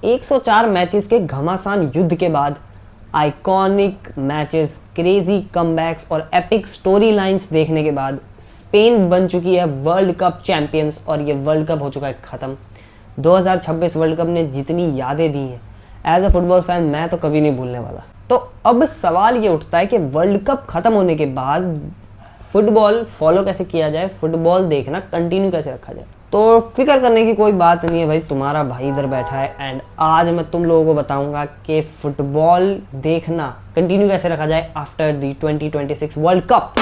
104 matches के घमासान युद्ध के बाद आइकॉनिक मैचेस, क्रेजी कमबैक्स और एपिक स्टोरी लाइन्स देखने के बाद स्पेन बन चुकी है वर्ल्ड कप चैंपियंस और ये वर्ल्ड कप हो चुका है ख़त्म। 2026 वर्ल्ड कप ने जितनी यादें दी हैं एज अ फुटबॉल फैन मैं तो कभी नहीं भूलने वाला। तो अब सवाल ये उठता है कि वर्ल्ड कप ख़त्म होने के बाद फुटबॉल फॉलो कैसे किया जाए, फुटबॉल देखना कंटिन्यू कैसे रखा जाए। तो फिक्र करने की कोई बात नहीं है भाई, तुम्हारा भाई इधर बैठा है एंड आज मैं तुम लोगों को बताऊंगा कि फुटबॉल देखना कंटिन्यू कैसे रखा जाए आफ्टर द 2026 वर्ल्ड कप।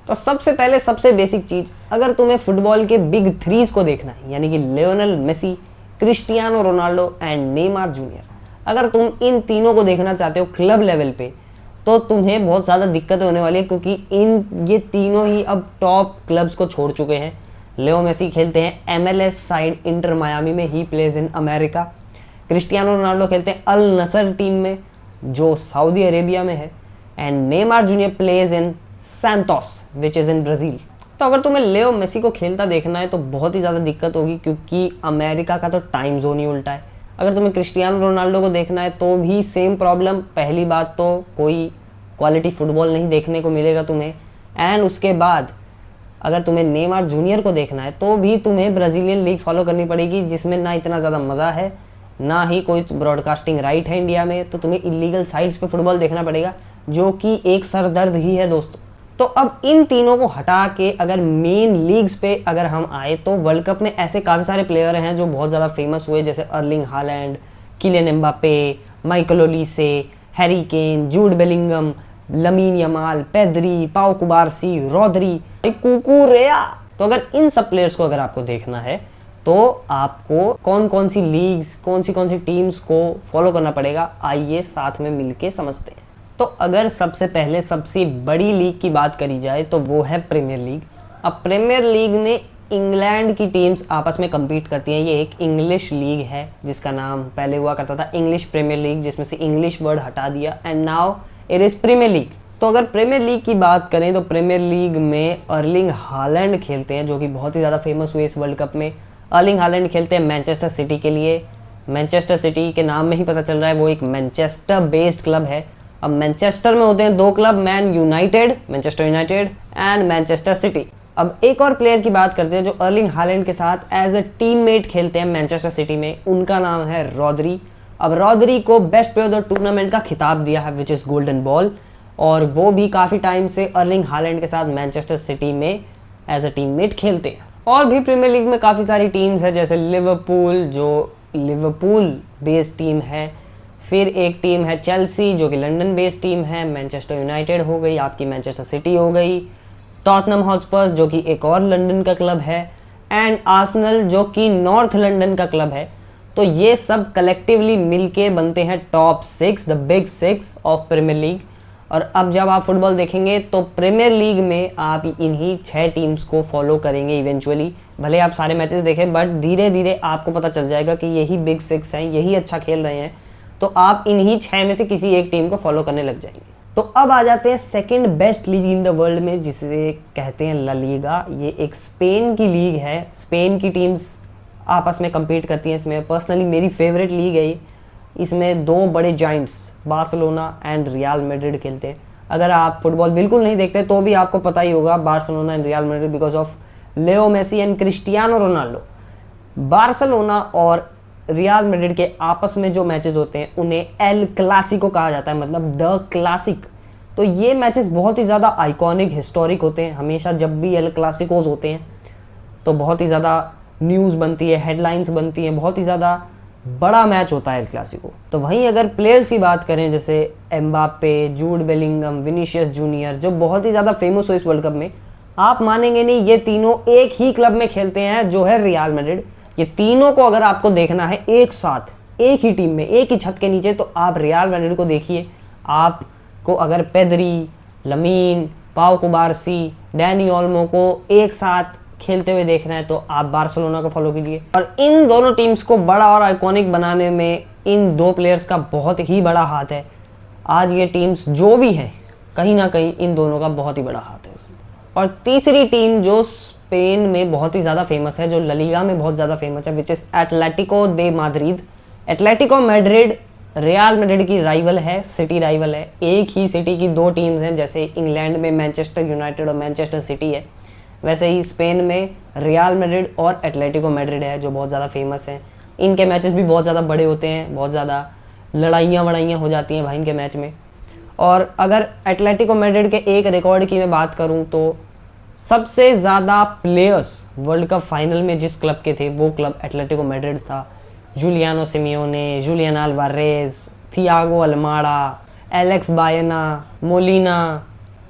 तो सबसे पहले सबसे बेसिक चीज, अगर तुम्हें फुटबॉल के बिग थ्रीज को देखना है यानी कि Lionel Messi, Cristiano Ronaldo and Neymar junior, अगर तुम इन तीनों को देखना चाहते हो क्लब लेवल पे तो तुम्हें बहुत ज़्यादा दिक्कतें होने वाली है क्योंकि ये तीनों ही अब टॉप क्लब्स को छोड़ चुके हैं। लियो मेसी खेलते हैं MLS साइड इंटर मायामी में, he plays in America. Cristiano Ronaldo खेलते हैं अल नसर टीम में जो सऊदी अरेबिया में है and Neymar junior plays in Santos which is in Brazil. तो अगर तुम्हें लियो मेसी को खेलता देखना है तो बहुत ही ज़्यादा दिक्कत होगी क्योंकि अमेरिका का तो टाइम जोन ही उल्टा है। अगर तुम्हें क्रिस्टियानो रोनाल्डो को देखना है तो भी सेम प्रॉब्लम, पहली बात तो कोई क्वालिटी फुटबॉल नहीं देखने को मिलेगा तुम्हें एंड उसके बाद अगर तुम्हें नेमार जूनियर को देखना है तो भी तुम्हें ब्राज़ीलियन लीग फॉलो करनी पड़ेगी जिसमें ना इतना ज़्यादा मज़ा है ना ही कोई ब्रॉडकास्टिंग राइट है इंडिया में, तो तुम्हें इलीगल साइट्स पे फुटबॉल देखना पड़ेगा जो कि एक सरदर्द ही है दोस्तों। तो अब इन तीनों को हटा के अगर मेन लीग्स पे अगर हम आए तो वर्ल्ड कप में ऐसे काफ़ी सारे प्लेयर हैं जो बहुत ज़्यादा फेमस हुए, जैसे Erling Haaland, Kylian Mbappe, Michael Olise, Harry Kane, Jude Bellingham, Lamine Yamal, Pedri, Pau Cubarsi, रोद्री, कुकुरेया। तो अगर इन सब प्लेयर्स को अगर आपको देखना है तो आपको कौन कौन सी लीग्स, कौन सी टीम्स को फॉलो करना पड़ेगा, आइए साथ में मिलके समझते हैं। तो अगर सबसे पहले सबसे बड़ी लीग की बात करी जाए तो वो है प्रीमियर लीग। अब प्रीमियर लीग में इंग्लैंड की टीम्स आपस में compete करती हैं। ये एक इंग्लिश लीग है जिसका नाम पहले हुआ करता था इंग्लिश प्रीमियर लीग, जिसमें से इंग्लिश वर्ड हटा दिया and now it is Premier League. तो अगर प्रीमियर लीग की बात करें तो प्रीमियर लीग में अर्लिंग हालैंड खेलते हैं जो कि बहुत ही ज़्यादा फेमस हुए इस वर्ल्ड कप में। अर्लिंग हालैंड खेलते हैं मैनचेस्टर सिटी के लिए। मैनचेस्टर सिटी के नाम में ही पता चल रहा है वो एक मैनचेस्टर बेस्ड क्लब है। अब मैनचेस्टर में होते हैं दो club, Manchester United and Manchester city. अब एक और प्लेयर की बात करते हैं जो अर्लिंग हालैंड के साथ एज अ टीममेट खेलते हैं मैनचेस्टर सिटी में, उनका नाम है रोद्री। अब रोद्री को best player of the tournament का खिताब दिया है विच इज़ गोल्डन बॉल, और वो भी काफ़ी टाइम से अर्लिंग हालैंड के साथ मैनचेस्टर सिटी में एज अ टीममेट खेलते हैं। और भी प्रीमियर लीग में काफ़ी सारी टीम्स है जैसे लिवरपूल जो लिवरपूल बेस्ड टीम है, फिर एक टीम है चेल्सी जो कि लंदन बेस्ड टीम है, मैनचेस्टर यूनाइटेड हो गई, आपकी मैनचेस्टर सिटी हो गई, टॉटनम हॉटस्पर्स जो कि एक और लंदन का क्लब है एंड आर्सेनल जो कि नॉर्थ लंदन का क्लब है। तो ये सब कलेक्टिवली मिलके बनते हैं top 6, the big 6 of Premier League. और अब जब आप फुटबॉल देखेंगे तो प्रीमियर लीग में आप इन्हीं 6 टीम्स को फॉलो करेंगे इवेंचुअली। भले आप सारे मैचेस देखें बट धीरे धीरे आपको पता चल जाएगा कि यही बिग 6 हैं, यही अच्छा खेल रहे हैं, तो आप इन्हीं 6 में से किसी एक टीम को फॉलो करने लग जाएंगे। तो अब आ जाते हैं second best league in the world में जिसे कहते हैं ला लीगा। ये एक स्पेन की लीग है, स्पेन की टीम्स आपस में compete करती हैं इसमें। पर्सनली मेरी फेवरेट लीग है ये। इसमें दो बड़े Giants Barcelona and Real Madrid खेलते हैं। अगर आप फुटबॉल बिल्कुल नहीं देखते तो भी आपको पता ही होगा Barcelona and Real Madrid because of Leo Messi and Cristiano Ronaldo. Barcelona और रियल मैड्रिड के आपस में जो मैचेस होते हैं उन्हें एल क्लासिको कहा जाता है, मतलब द क्लासिक। तो ये मैचेस बहुत ही ज़्यादा आइकॉनिक, हिस्टोरिक होते हैं। हमेशा जब भी एल क्लासिकोज होते हैं तो बहुत ही ज़्यादा न्यूज़ बनती है, हेडलाइंस बनती हैं, बहुत ही ज़्यादा बड़ा मैच होता है एल क्लासिको। तो वहीं अगर प्लेयर्स की बात करें जैसे Mbappe, Jude Bellingham, Vinicius junior जो बहुत ही ज़्यादा फेमस हो इस वर्ल्ड कप में, आप मानेंगे नहीं ये तीनों एक ही क्लब में खेलते हैं जो है रियल मैड्रिड। ये तीनों को अगर आपको देखना है एक साथ एक ही टीम में एक ही छत के नीचे तो आप रियल मैड्रिड को देखिए। आपको अगर पेद्री, लमीन, पाउ कुबारसी, डैनी ओल्मो को एक साथ खेलते हुए देखना है तो आप बार्सिलोना को फॉलो कीजिए। और इन दोनों टीम्स को बड़ा और आइकॉनिक बनाने में इन दो प्लेयर्स का बहुत ही बड़ा हाथ है। आज ये टीम्स जो भी हैं कहीं ना कहीं इन दोनों का बहुत ही बड़ा हाथ है। और तीसरी टीम जो स्पेन में बहुत ही ज़्यादा फेमस है, जो ला लीगा में बहुत ज़्यादा फेमस है, which is Atletico they Madrid. Atletico Madrid real Madrid की राइवल है, सिटी राइवल है। एक ही सिटी की दो टीम्स हैं, जैसे इंग्लैंड में मैनचेस्टर यूनाइटेड और मैनचेस्टर सिटी है, वैसे ही स्पेन में रियल मैड्रिड और एटलेटिको मैड्रिड है, जो बहुत ज़्यादा फेमस हैं। इनके मैचेस भी बहुत ज़्यादा बड़े होते हैं, बहुत ज़्यादा लड़ाइयाँ वड़ाइयाँ हो जाती हैं भाई इनके मैच में। और अगर एटलेटिको मैड्रिड के एक रिकॉर्ड की मैं बात करूं तो सबसे ज़्यादा प्लेयर्स वर्ल्ड कप फाइनल में जिस क्लब के थे वो क्लब एटलेटिको मैड्रिड था। Giuliano Simeone, Julian Alvarez, Thiago Almada, Alex Baena, Molina.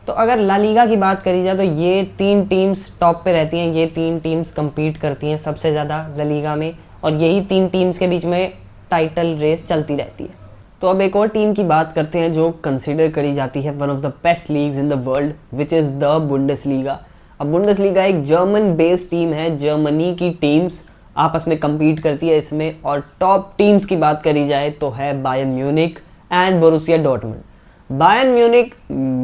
तो अगर ला लीगा की बात करी जाए तो ये तीन टीम्स टॉप पे रहती हैं, ये तीन टीम्स compete करती हैं सबसे ज़्यादा ला लीगा में, और यही तीन टीम्स के बीच में टाइटल रेस चलती रहती है। तो अब एक और टीम की बात करते हैं जो कंसिडर करी जाती है one of the best leagues in the world, which is the Bundesliga. अब बुंडेसलीगा एक जर्मन बेस्ड टीम है, जर्मनी की टीम्स आपस में compete करती है इसमें, और टॉप टीम्स की बात करी जाए तो है Bayern Munich and Borussia Dortmund. Bayern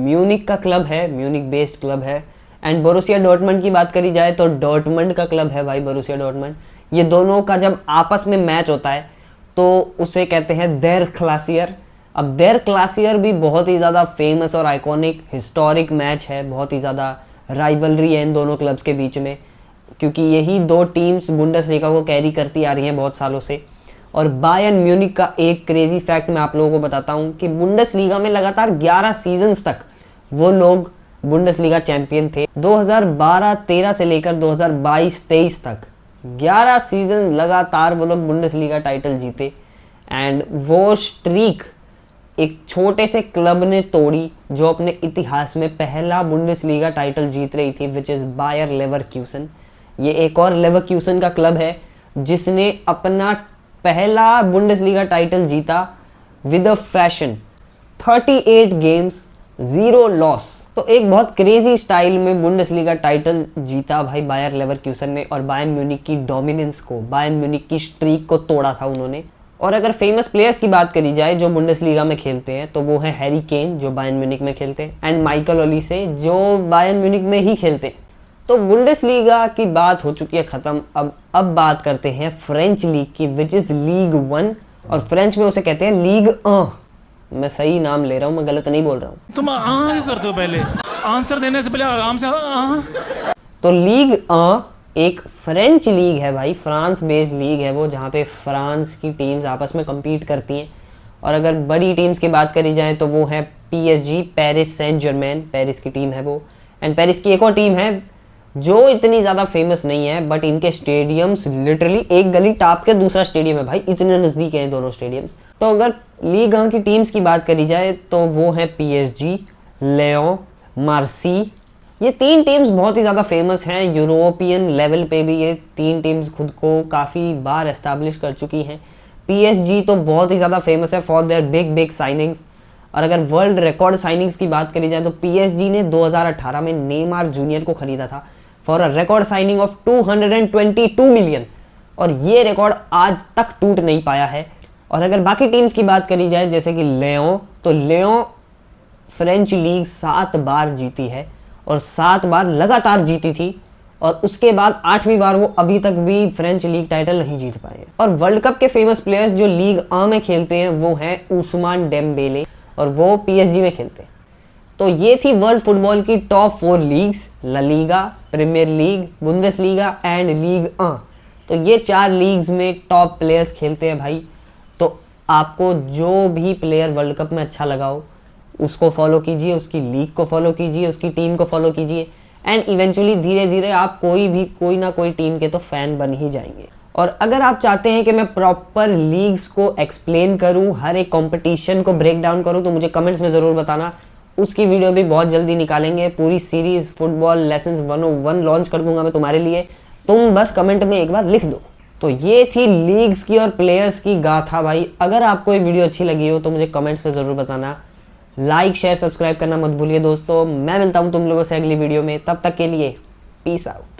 Munich का क्लब है, म्यूनिक बेस्ड क्लब है, एंड बोरुसिया डॉर्टमुंड की बात करी जाए तो डॉर्टमुंड का क्लब है भाई, बोरुसिया डॉर्टमुंड। ये दोनों का जब आपस में मैच होता है तो उसे कहते हैं देर क्लासियर। अब देर क्लासियर भी बहुत ही ज़्यादा फेमस और आइकॉनिक हिस्टोरिक मैच है, बहुत ही ज़्यादा राइवलरी है इन दोनों क्लब्स के बीच में, क्योंकि यही दो टीम्स बुंडेसलीगा को कैरी करती आ रही हैं बहुत सालों से। और बायर्न म्यूनिक का एक क्रेजी फैक्ट मैं आप लोगों को बताता हूँ कि बुंडेसलीगा में लगातार 11 सीजन्स तक वो लोग बुंडेसलीगा चैंपियन थे। 2012-13 से लेकर 2022-23 तक 11 सीजन लगातार वो लोग बुंडेसलीगा टाइटल जीते, एंड वो स्ट्रीक एक छोटे से क्लब ने तोड़ी जो अपने इतिहास में पहला बुंडेसलीगा टाइटल जीत रही थी, विच इज़ बायर लेवरक्यूसन। ये एक और लेवरक्यूसन का क्लब है जिसने अपना पहला बुंडेसलीगा टाइटल जीता with a fashion, 38 games 0 loss. तो एक बहुत क्रेजी स्टाइल में बुंडेसलीगा टाइटल जीता भाई बायर लेवरक्यूसन ने, और बायर्न म्यूनिक की डोमिनेंस को, बायर्न म्यूनिक की स्ट्रीक को तोड़ा था उन्होंने। और अगर फेमस प्लेयर्स की बात करी जाए जो बुंडेसलीगा में खेलते हैं तो वो है हैरी केन जो बायर्न म्यूनिक में खेलते हैं, एंड माइकल ओलिसे जो बायर्न म्यूनिक में ही खेलते हैं। तो बुंडेसलीगा की बात हो चुकी है खत्म। अब बात करते हैं फ्रेंच लीग की, विच इज लीग 1, और फ्रेंच में उसे कहते हैं लीग 1। मैं सही नाम ले रहा हूँ, मैं गलत नहीं बोल रहा हूँ। तुम कर दो पहले, आंसर देने से पहले आराम से। तो लीग 1 एक फ्रेंच लीग है भाई, फ्रांस बेस्ड लीग है वो, जहाँ पे फ्रांस की टीम्स आपस में compete करती हैं। और अगर बड़ी टीम्स की बात करी जाए तो वो है PSG, Paris Saint Germain, Paris की टीम है वो। एंड पेरिस की एक और टीम है जो इतनी ज़्यादा फेमस नहीं है, बट इनके स्टेडियम्स लिटरली एक गली टाप के दूसरा स्टेडियम है भाई, इतने नज़दीक हैं दोनों स्टेडियम्स। तो अगर लीग 1 की टीम्स की बात करी जाए तो वो है PSG, लियोन, मार्सी। ये तीन टीम्स बहुत ही ज़्यादा फेमस हैं, यूरोपियन लेवल पे भी ये तीन टीम्स खुद को काफ़ी बार एस्टैब्लिश कर चुकी हैं। PSG तो बहुत ही ज़्यादा फेमस है फॉर देयर बिग साइनिंग्स। और अगर वर्ल्ड रिकॉर्ड साइनिंग्स की बात करी जाए तो PSG ने 2018 में नेमार जूनियर को खरीदा था for a record signing off 222 million, और ये रिकॉर्ड आज तक टूट नहीं पाया है। और अगर बाकी टीम्स की बात करी जाए जैसे कि लियोन, तो लियोन फ्रेंच लीग 7 बार जीती है, और 7 बार लगातार जीती थी, और उसके बाद 8वीं बार वो अभी तक भी फ्रेंच लीग टाइटल नहीं जीत पाए। और वर्ल्ड कप के फेमस प्लेयर्स जो लीग 1 में खेलते हैं वो हैं उस्मान डेम्बेले, और वो PSG में खेलते हैं। तो ये थी वर्ल्ड फुटबॉल की top 4 leagues, La Liga, Premier League, Bundesliga and Ligue 1। तो ये 4 लीग्स में टॉप प्लेयर्स खेलते हैं भाई। तो आपको जो भी प्लेयर वर्ल्ड कप में अच्छा लगा हो उसको फॉलो कीजिए, उसकी लीग को फॉलो कीजिए, उसकी टीम को फॉलो कीजिए, एंड इवेंचुअली धीरे धीरे आप कोई ना कोई टीम के तो फैन बन ही जाएंगे। और अगर आप चाहते हैं कि मैं प्रॉपर लीग्स को एक्सप्लेन करूं, हर एक कंपटीशन को ब्रेक डाउन करूं, तो मुझे कमेंट्स में ज़रूर बताना। उसकी वीडियो भी बहुत जल्दी निकालेंगे, पूरी सीरीज़ फुटबॉल लेसन्स 101 लॉन्च कर दूंगा मैं तुम्हारे लिए, तुम बस कमेंट में एक बार लिख दो। तो ये थी लीग्स की और प्लेयर्स की गाथा भाई। अगर आपको ये वीडियो अच्छी लगी हो तो मुझे कमेंट्स में ज़रूर बताना। लाइक शेयर सब्सक्राइब करना मत भूलिए दोस्तों। मैं मिलता हूँ तुम लोगों से अगली वीडियो में, तब तक के लिए पीस आउट।